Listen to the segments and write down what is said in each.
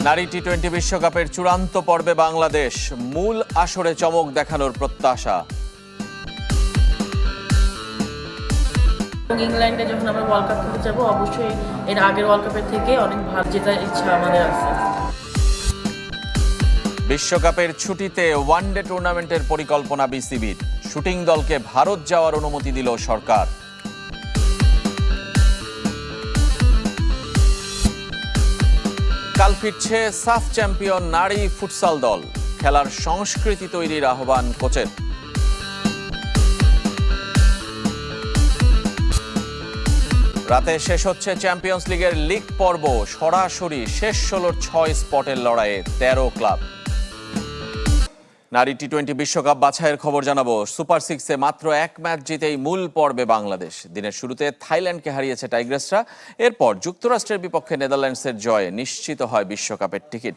নারী টি-20 বিশ্বকাপের চূড়ান্ত পর্বে বাংলাদেশ, মূল আসরে চমক দেখানোর প্রত্যাশা। ইংল্যান্ডে যখন আমরা ওয়ার্ল্ড কাপ খেলতে যাবো, অবশ্যই এর আগের ওয়ার্ল্ড কাপের থেকে অনেক ভালো জেতার ইচ্ছা আমাদের আছে। বিশ্বকাপের ছুটিতে ওয়ানডে টুর্নামেন্টের পরিকল্পনা বিসিবির, শুটিং দলকে ভারত যাওয়ার অনুমতি দিল সরকার। কাল ফিরছে সাফ চ্যাম্পিয়ন নারী ফুটসাল দল, খেলার সংস্কৃতি তৈরির আহ্বান কোচের। রাতে শেষ হচ্ছে চ্যাম্পিয়ন্স লিগের লিগ পর্ব, সরাসরি শেষ 16-র 6 স্পটের লড়াইয়ে 13 ক্লাব। নারী টি-20 বিশ্বকাপ বাছাইয়ের খবর জানাবো। সুপার 6-এ মাত্র এক ম্যাচ জিতেই মূল পর্বে বাংলাদেশ। দিনের শুরুতে থাইল্যান্ডকে হারিয়েছে টাইগ্রেসরা, এরপর যুক্তরাষ্ট্রের বিপক্ষে নেদারল্যান্ডসের জয়ে নিশ্চিত হয় বিশ্বকাপের টিকিট।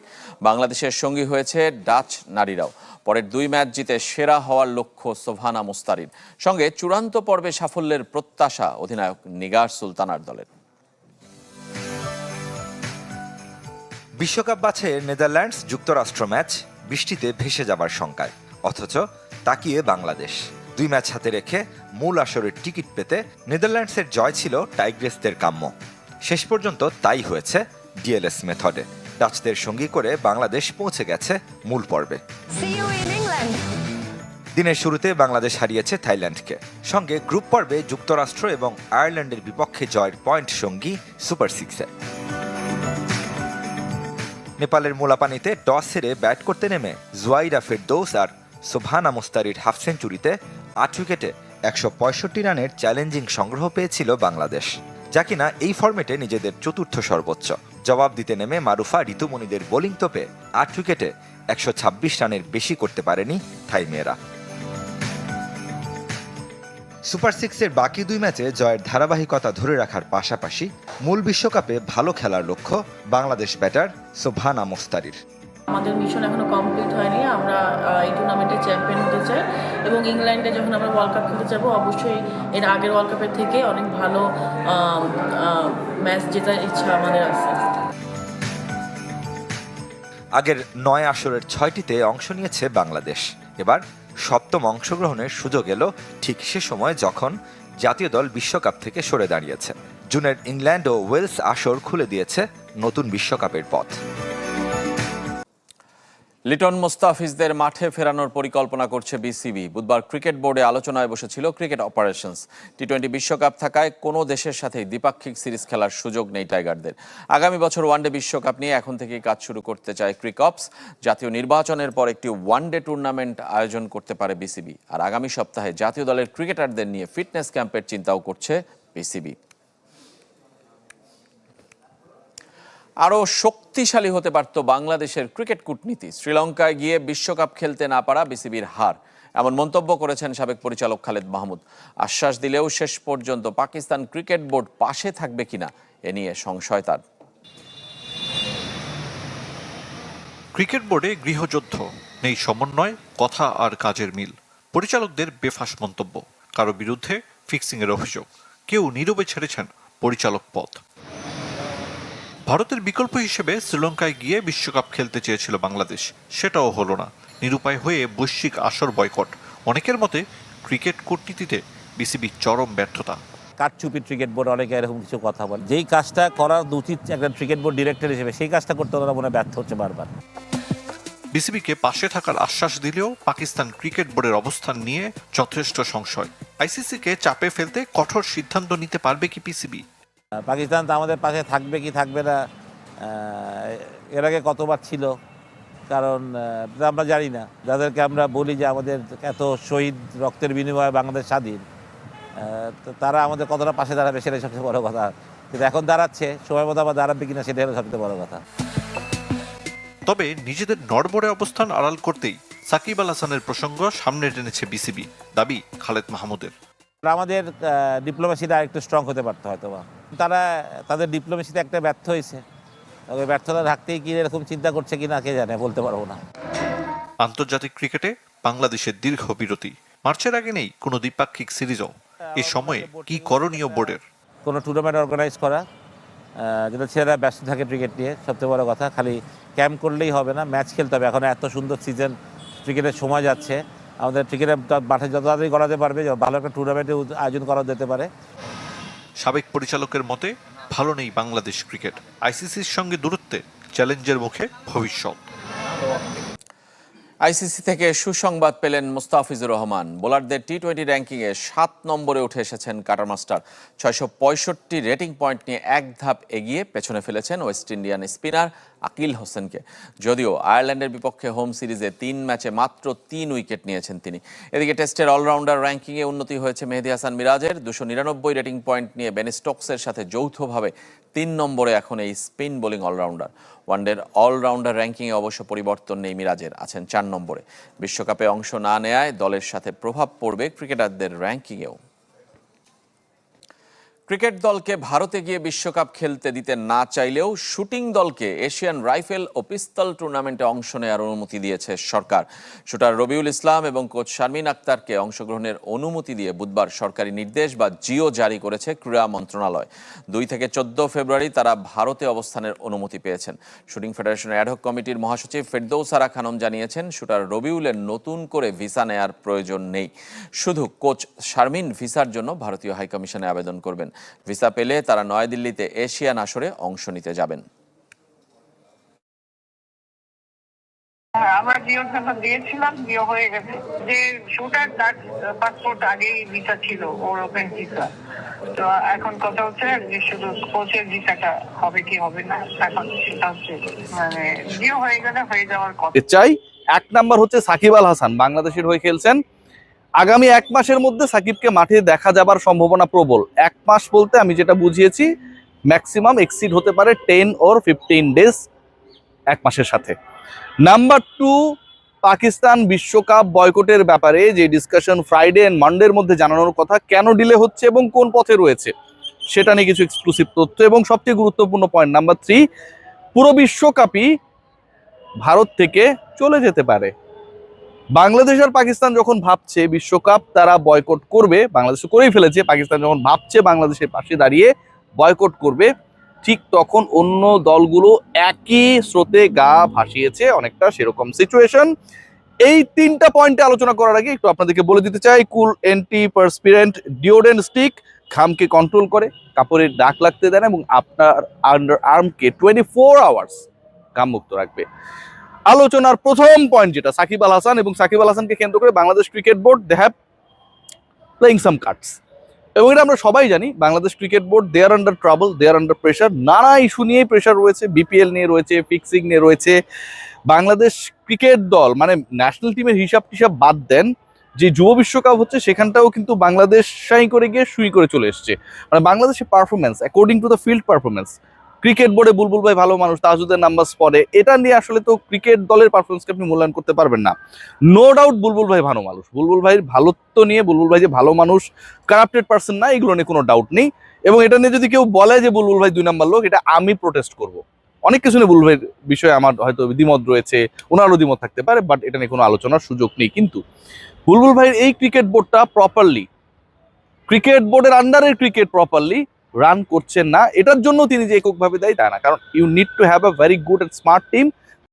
বাংলাদেশের সঙ্গী হয়েছে ডাচ নারীরাও। পরের 2 ম্যাচ জিতে সেরা হওয়ার লক্ষ্য সোভানা মুস্তারির, সঙ্গে চূড়ান্ত পর্বে সাফল্যের প্রত্যাশা অধিনায়ক নিগার সুলতানার দলের। বিশ্বকাপ বাছাইয়ের নেদারল্যান্ডস যুক্তরাষ্ট্র ম্যাচ বৃষ্টিতে ভেসে যাবার শঙ্কায়, অথচ তাকিয়ে বাংলাদেশ 2 ম্যাচ হাতে রেখে মূল আসরের টিকিট পেতে নেদারল্যান্ডসের জয় ছিল টাইগ্রেসদের কাম্য। শেষ পর্যন্ত তাই হয়েছে ডিএলএস মেথডে। ডাচদের সঙ্গী করে বাংলাদেশ পৌঁছে গেছে মূল পর্বে। দিনের শুরুতে বাংলাদেশ হারিয়েছে থাইল্যান্ডকে, সঙ্গে গ্রুপ পর্বে যুক্তরাষ্ট্র এবং আয়ারল্যান্ডের বিপক্ষে জয়ের পয়েন্ট সঙ্গী সুপার 6-এ। নেপালের মোলাপানিতে টস হেরে ব্যাট করতে নেমে জুয়াইরা ফেরদৌস আর সোভানা মুস্তারির হাফ সেঞ্চুরিতে 8 উইকেটে 165 রানের চ্যালেঞ্জিং সংগ্রহ পেয়েছিল বাংলাদেশ, যা কিনা এই ফরম্যাটে নিজেদের চতুর্থ সর্বোচ্চ। জবাব দিতে নেমে মারুফা ঋতুমণিদের বোলিং তোপে 8 উইকেটে 126 রানের বেশি করতে পারেনি থাই মেয়েরা। সুপার 6-এর বাকি 2 ম্যাচে জয়ের ধারাবাহিকতা ধরে রাখার পাশাপাশি মূল বিশ্বকাপে ভালো খেলার লক্ষ্য বাংলাদেশ ব্যাটার সোভানা মুস্তারির। আমাদের মিশন এখনো কমপ্লিট হয়নি। আমরা এই টুর্নামেন্টে চ্যাম্পিয়ন হতে চাই এবং ইংল্যান্ডে যখন আমরা ওয়ার্ল্ড কাপ খেলতে যাবো, অবশ্যই এর আগের ওয়ার্ল্ড কাপের থেকে অনেক ভালো ম্যাচ জেতার ইচ্ছা আমাদের আছে। আগের 9 আসরের 6টিতে অংশ নিয়েছে বাংলাদেশ। এবার 7ম অংশগ্রহণের সুযোগ এলো ঠিক সে সময় যখন জাতীয় দল বিশ্বকাপ থেকে সরে দাঁড়িয়েছে। জুনের ইংল্যান্ড ও ওয়েলস আসর খুলে দিয়েছে নতুন বিশ্বকাপের পথ। লিটন মোস্তাফিজদের মাঠে ফেরানোর পরিকল্পনা করছে বিসিবি। বুধবার ক্রিকেট বোর্ডে আলোচনায় বসেছিল ক্রিকেট অপারেশনস। টি-20 বিশ্বকাপ থাকায় কোনো দেশের সাথেই দ্বিপাক্ষিক সিরিজ খেলার সুযোগ নেই টাইগারদের। আগামী বছর ওয়ানডে বিশ্বকাপ নিয়ে এখন থেকেই কাজ শুরু করতে চায় ক্রিকঅপস। জাতীয় নির্বাচনের পর একটি ওয়ানডে টুর্নামেন্ট আয়োজন করতে পারে বিসিবি। আর আগামী সপ্তাহে জাতীয় দলের ক্রিকেটারদের নিয়ে ফিটনেস ক্যাম্পের চিন্তাও করছে বিসিবি। আরও শক্তিশালী হতে পারত বাংলাদেশের ক্রিকেট কূটনীতি। শ্রীলঙ্কায় গিয়ে বিশ্বকাপ খেলতে না পারা বিসিবির হার, এমন মন্তব্য করেছেন সাবেক পরিচালক খালেদ মাহমুদ। আশ্বাস দিলেও শেষ পর্যন্ত পাকিস্তান ক্রিকেট বোর্ড পাশে থাকবে কিনা এ নিয়ে সংশয় তার। ক্রিকেট বোর্ডে গৃহযুদ্ধ, নেই সমন্বয়, কথা আর কাজের মিল। পরিচালকদের বেফাঁস মন্তব্য, কারো বিরুদ্ধে ফিক্সিংয়ের অভিযোগ, কেউ নীরবে ছেড়েছেন পরিচালক পদ। ভারতের বিকল্প হিসেবে শ্রীলঙ্কায় গিয়ে বিশ্বকাপ খেলতে চেয়েছিল বাংলাদেশ, সেটাও হলো না। নিরুপায় হয়ে বৈশ্বিক আসর বয়কট। অনেকের মতে ক্রিকেট কূটনীতিতে বিসিবির চরম ব্যর্থতা। কারচুপি ক্রিকেট বোর্ড অনেকে এরকম কিছু কথা বলে, যেই কাজটা করার উচিত একটা ক্রিকেট বোর্ড ডিরেক্টর হিসেবে, সেই কাজটা করতে ওরা মনে ব্যর্থ হচ্ছে বারবার। বিসিবিকে পাশে থাকার আশ্বাস দিলেও পাকিস্তান ক্রিকেট বোর্ডের অবস্থান নিয়ে যথেষ্ট সংশয়। আইসিসিকে চাপে ফেলতে কঠোর সিদ্ধান্ত নিতে পারবে কি বিসিবি? পাকিস্তান তো আমাদের পাশে থাকবে কি থাকবে না এর আগে কতবার ছিল, কারণ আমরা জানি না। যাদেরকে আমরা বলি যে আমাদের এত শহীদ রক্তের বিনিময়ে বাংলাদেশ স্বাধীন, তারা আমাদের কতটা পাশে দাঁড়াবে সেটাই সবচেয়ে বড় কথা। কিন্তু এখন দাঁড়াচ্ছে, সময় মতো আবার দাঁড়াবে কিনা সেটাই হলো সবচেয়ে বড় কথা। তবে নিজেদের নড়বড়ে অবস্থান আড়াল করতেই সাকিব আল হাসানের প্রসঙ্গ সামনে টেনেছে বিসিবি, দাবি খালেদ মাহমুদের। আমাদের ডিপ্লোমেসিটা আরেকটু স্ট্রং হতে পারতো হয়তো বা। তারা তাদের ডিপ্লোমেসিতে একটা ব্যর্থ হয়েছে, তবে ব্যর্থতা থাকতেই কি এরকম চিন্তা করছে কিনা কে জানে, বলতে পারবো না। আন্তর্জাতিক ক্রিকেটে বাংলাদেশের দীর্ঘ বিরতি, মার্চের আগে নেই কোনো দ্বিপাক্ষিক সিরিজও। এ সময়ে কি করণীয় বোর্ডের? কোনো টুর্নামেন্ট অর্গানাইজ করা, যেটা ছেলেরা ব্যস্ত থাকে ক্রিকেট নিয়ে, সবচেয়ে বড় কথা। খালি ক্যাম্প করলেই হবে না, ম্যাচ খেলতে হবে। এখন এত সুন্দর সিজন, ক্রিকেটের সময় যাচ্ছে, আমাদের ক্রিকেটের মাঠে যত তাড়াতাড়ি করাতে পারবে, ভালো একটা টুর্নামেন্টের আয়োজন করা যেতে পারে। সাবেক পরিচালকের মতে ভালো নেই বাংলাদেশ ক্রিকেট, আইসিসির সঙ্গে দূরত্বে চ্যালেঞ্জের মুখে ভবিষ্যৎ। আইসিসি থেকে সুসংবাদ পেলেন মুস্তাফিজুর রহমান। বোলারদের টি-20 র্যাঙ্কিংয়ে 7 নম্বরে উঠে এসেছেন কাটার মাস্টার। 665 রেটিং পয়েন্ট নিয়ে এক ধাপ এগিয়ে পেছনে ফেলেছেন ওয়েস্ট ইন্ডিয়ান স্পিনার আকিল হোসেনকে। যদিও আয়ারল্যান্ডের বিপক্ষে হোম সিরিজে 3 ম্যাচে মাত্র 3 উইকেট নিয়েছেন তিনি। এদিকে টেস্টের অলরাউন্ডার র্যাঙ্কিংয়ে উন্নতি হয়েছে মেহেদী হাসান মিরাজের। 299 রেটিং পয়েন্ট নিয়ে বেন স্টোকসের সাথে যৌথভাবে 3 নম্বরে এখন এই স্পিন বোলিং অলরাউন্ডার। ওয়ানডের অলরাউন্ডার র্যাঙ্কিংয়ে অবশ্য পরিবর্তন নেই মিরাজের, আছেন 4 নম্বরে। বিশ্বকাপে অংশ না নেয়ায় দলের সাথে প্রভাব পড়বে ক্রিকেটারদের র্যাঙ্কিংয়েও। ক্রিকেট দলকে ভারতে গিয়ে বিশ্বকাপ খেলতে দিতে না চাইলেও শুটিং দলকে এশিয়ান রাইফেল ও পিস্তল টুর্নামেন্টে অংশ নেওয়ার অনুমতি দিয়েছে সরকার। শুটার রবিউল ইসলাম এবং কোচ শারমিন আক্তারকে অংশগ্রহণের অনুমতি দিয়ে বুধবার সরকারি নির্দেশ বা জিও জারি করেছে ক্রীড়া মন্ত্রণালয়। 2 থেকে 14 ফেব্রুয়ারি তারা ভারতে অবস্থানের অনুমতি পেয়েছেন। শুটিং ফেডারেশনের অ্যাডহক কমিটির মহাসচিব ফেরদৌস আরা খানম জানিয়েছেন, শুটার রবিউলের নতুন করে ভিসা নেয়ার প্রয়োজন নেই। শুধু কোচ শারমিন ভিসার জন্য ভারতীয় হাইকমিশনে আবেদন করবেন। ভিসা পেলে তারা নয়াদিল্লিতে এশিয়ান আসরে অংশ নিতে যাবেন। আমরা জিওর জন্য দিয়েছিলাম, জিও হয়ে গেছে। যে শুটার তার পাসপোর্ট আগেই ভিসা ছিল, ওর ওপেন ভিসা। তো এখন কথা হচ্ছে যে শুধু কোচের ভিসাটা হবে কি হবে না, এখন সেটা হচ্ছে মানে জিও হয়ে গেলে হয়ে যাওয়ার কথা। চাই 1 নাম্বার হচ্ছে সাকিব আল হাসান, বাংলাদেশের হয়ে খেলছেন। আগামী 1 মাসের মধ্যে সাকিবকে মাঠে দেখা যাবার সম্ভাবনা প্রবল। 1 মাস বলতে আমি যেটা বুঝিয়েছি, ম্যাক্সিমাম এক্সিড হতে পারে 10 or 15 ডেজ 1 মাসের সাথে। নাম্বার 2, পাকিস্তান বিশ্বকাপ বয়কটের ব্যাপারে যে ডিসকাশন ফ্রাইডে এন্ড মানডের মধ্যে জানানোর কথা, কেন ডিলে হচ্ছে এবং কোন পথে রয়েছে সেটা নিয়ে কিছু এক্সক্লুসিভ তথ্য। এবং সবচেয়ে গুরুত্বপূর্ণ পয়েন্ট নাম্বার 3, পুরো বিশ্বকাপই ভারত থেকে চলে যেতে পারে। বাংলাদেশ আর পাকিস্তান যখন ভাবছে বিশ্বকাপ তারা বয়কট করবে, বাংলাদেশ করেই ফেলেছে, পাকিস্তান যখন ভাবছে বাংলাদেশের পাশে দাঁড়িয়ে বয়কট করবে, ঠিক তখন অন্য দলগুলো একই স্রোতে গা ভাসিয়েছে, অনেকটা সেরকম সিচুয়েশন। এই 3টা পয়েন্টে আলোচনা করার আগে একটু আপনাদেরকে বলে দিতে চাই, কুল অ্যান্টি পারস্পিরেন্ট ডিওড্রেন্ট স্টিক ঘামকে কন্ট্রোল করে, কাপড়ের দাগ লাগতে দেয় না এবং আপনার আন্ডার আর্মকে 24 আওয়ার্স ঘামমুক্ত রাখবে। আলোচনার প্রথম পয়েন্ট যেটা, সাকিব আল হাসান এবং সাকিব আল হাসানকে কেন্দ্র করে Bangladesh cricket board they have playing some cards. এবং এটা আমরা সবাই জানি, Bangladesh cricket board they are under trouble, they are under pressure. নানা ইস্যু নিয়েই প্রেশার রয়েছে, বিপিএল নিয়ে রয়েছে, ফিক্সিং নিয়ে রয়েছে। বাংলাদেশ ক্রিকেট দল মানে ন্যাশনাল টিমের হিসাব টিসাব বাদ দেন, যে যুব বিশ্বকাপ হচ্ছে সেখানটাও কিন্তু বাংলাদেশ সাই করে গিয়ে সুই করে চলে এসছে। মানে বাংলাদেশের performance according to the field performance, cricket বোর্ডে বুলবুল ভাই ভালো মানুষ, তাজুদের নাম্বার পড়ে, এটা নিয়ে আসলে তো ক্রিকেট দলের পারফরমেন্সকে আপনি মূল্যায়ন করতে পারবেন না। নো ডাউট বুলবুল ভাই ভালো মানুষ, বুলবুল ভাইয়ের ভালোত্ব নিয়ে, বুলবুল ভাই যে ভালো মানুষ, কারাপ্টেড পার্সন না, এগুলো নিয়ে কোনো ডাউট নেই। এবং এটা নিয়ে যদি কেউ বলে যে বুলবুল ভাই 2 নাম্বার লোক, এটা আমি প্রোটেস্ট করব। অনেক কিছু নিয়ে বুলবুল ভাইয়ের বিষয়ে আমার হয়তো দ্বিমত রয়েছে, ওনারও দ্বিমত থাকতে পারে, বাট এটা নিয়ে কোনো আলোচনার সুযোগ নেই। কিন্তু বুলবুল ভাইয়ের এই ক্রিকেট বোর্ডটা প্রপারলি, ক্রিকেট বোর্ডের আন্ডারের ক্রিকেট প্রপারলি রান করছেন না। এটার জন্য তিনি যে এককভাবে দায়ী তা না, কারণ you need to have a very good and smart team